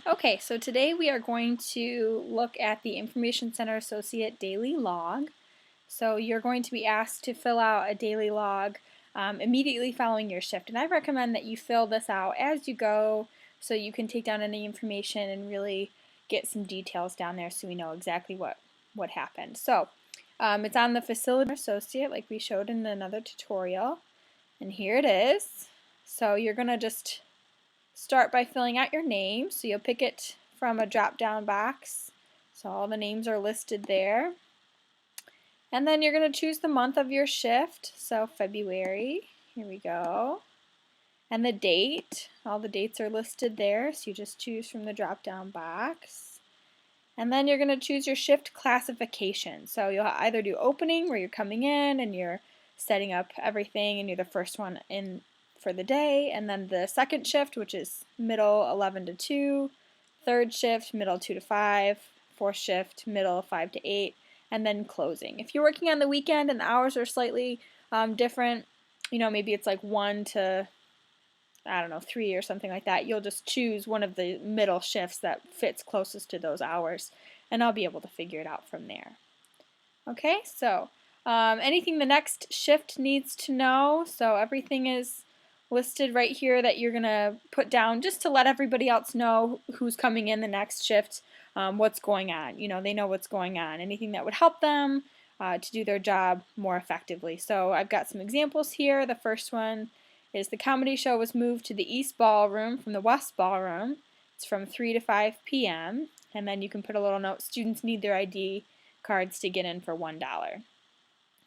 Okay, so today we are going to look at the Information Center Associate Daily Log. So you're going to be asked to fill out a daily log immediately following your shift. And I recommend that you fill this out as you go so you can take down any information and really get some details down there so we know exactly what happened. So it's on the Facility Associate like we showed in another tutorial. And here it is. So you're going to just start by filling out your name. So you'll pick it from a drop-down box. So all the names are listed there. And then you're going to choose the month of your shift. So February, here we go. And the date, all the dates are listed there. So you just choose from the drop-down box. And then you're going to choose your shift classification. So you'll either do opening, where you're coming in and you're setting up everything and you're the first one in for the day, and then the second shift, which is middle 11 to 2, third shift, middle 2 to 5, fourth shift, middle 5 to 8, and then closing. If you're working on the weekend and the hours are slightly different, maybe it's like 1 to, I don't know, 3 or something like that, you'll just choose one of the middle shifts that fits closest to those hours, and I'll be able to figure it out from there. Okay, so anything the next shift needs to know, so everything is listed right here that you're going to put down just to let everybody else know who's coming in the next shift, what's going on. They know what's going on. Anything that would help them to do their job more effectively. So I've got some examples here. The first one is the comedy show was moved to the East Ballroom from the West Ballroom. It's from 3 to 5 p.m. And then you can put a little note, students need their ID cards to get in for $1.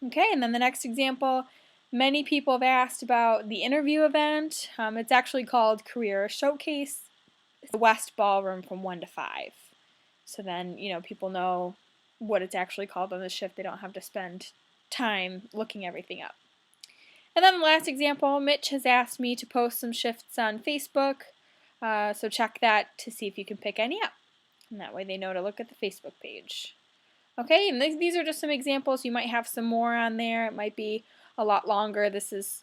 Okay, and then the next example, many people have asked about the interview event. It's actually called Career Showcase. It's the West Ballroom from 1 to 5. So then, people know what it's actually called on the shift. They don't have to spend time looking everything up. And then the last example, Mitch has asked me to post some shifts on Facebook. So check that to see if you can pick any up. And that way they know to look at the Facebook page. Okay, and these are just some examples. You might have some more on there. It might be a lot longer. This is,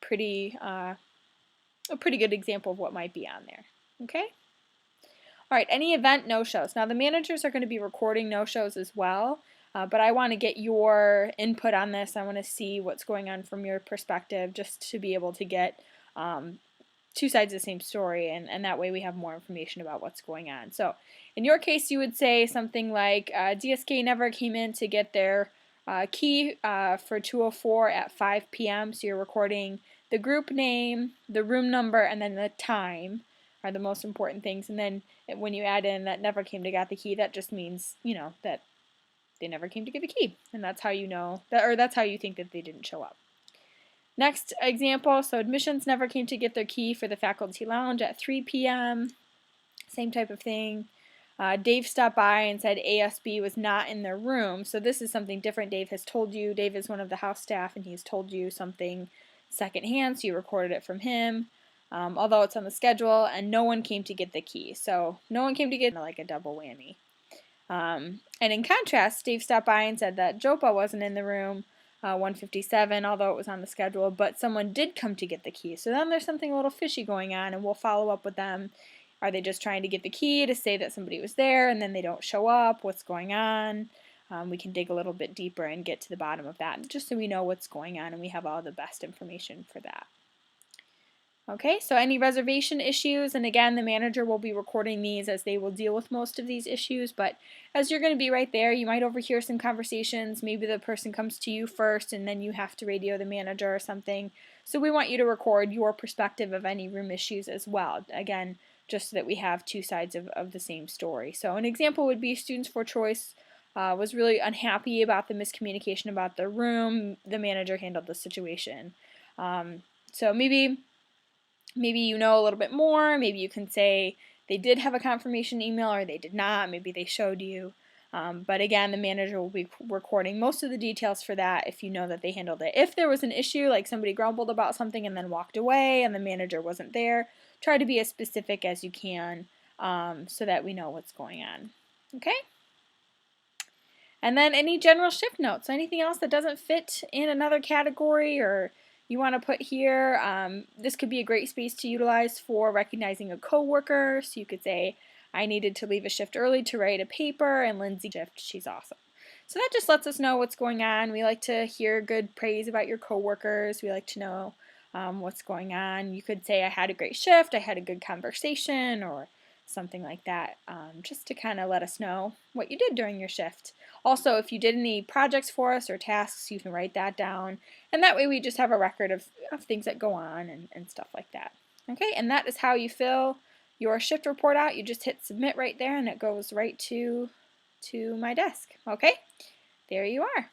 pretty a pretty good example of what might be on there. Okay? All right, any event no-shows. Now the managers are going to be recording no-shows as well, but I want to get your input on this. I want to see what's going on from your perspective just to be able to get two sides of the same story, and that way we have more information about what's going on. So in your case, you would say something like DSK never came in to get their key for 204 at 5 p.m. So you're recording the group name, the room number, and then the time are the most important things. And then when you add in that never came to get the key, that just means, that they never came to get the key. And that's how you know, or that's how you think that they didn't show up. Next example, so admissions never came to get their key for the faculty lounge at 3 p.m. Same type of thing. Dave stopped by and said ASB was not in their room. So this is something different Dave has told you. Dave is one of the house staff and he's told you something secondhand, so you recorded it from him. Although it's on the schedule, and no one came to get the key. So no one came to get like a double whammy. And in contrast, Dave stopped by and said that Jopa wasn't in the room. 157, although it was on the schedule, but someone did come to get the key. So then there's something a little fishy going on, and we'll follow up with them. Are they just trying to get the key to say that somebody was there and then they don't show up? What's going on? We can dig a little bit deeper and get to the bottom of that, just so we know what's going on and we have all the best information for that. Okay, so any reservation issues, and again, the manager will be recording these as they will deal with most of these issues, but as you're going to be right there, you might overhear some conversations. Maybe the person comes to you first and then you have to radio the manager or something. So we want you to record your perspective of any room issues as well. Again, just so that we have two sides of the same story. So an example would be Students for Choice was really unhappy about the miscommunication about the room. The manager handled the situation. So maybe you know a little bit more. Maybe you can say they did have a confirmation email or they did not. Maybe they showed you. But again, the manager will be recording most of the details for that if you know that they handled it. If there was an issue, like somebody grumbled about something and then walked away and the manager wasn't there, try to be as specific as you can so that we know what's going on. Okay? And then any general shift notes, anything else that doesn't fit in another category, or You want to put here, this could be a great space to utilize for recognizing a coworker. So you could say, I needed to leave a shift early to write a paper, and Lindsay shift, she's awesome. So that just lets us know what's going on. We like to hear good praise about your coworkers. We like to know what's going on. You could say, I had a great shift, I had a good conversation, or something like that, just to kind of let us know what you did during your shift. Also, if you did any projects for us or tasks, you can write that down, and that way we just have a record of things that go on and stuff like that. Okay, and that is how you fill your shift report out. You just hit submit right there, and it goes right to my desk. Okay, there you are.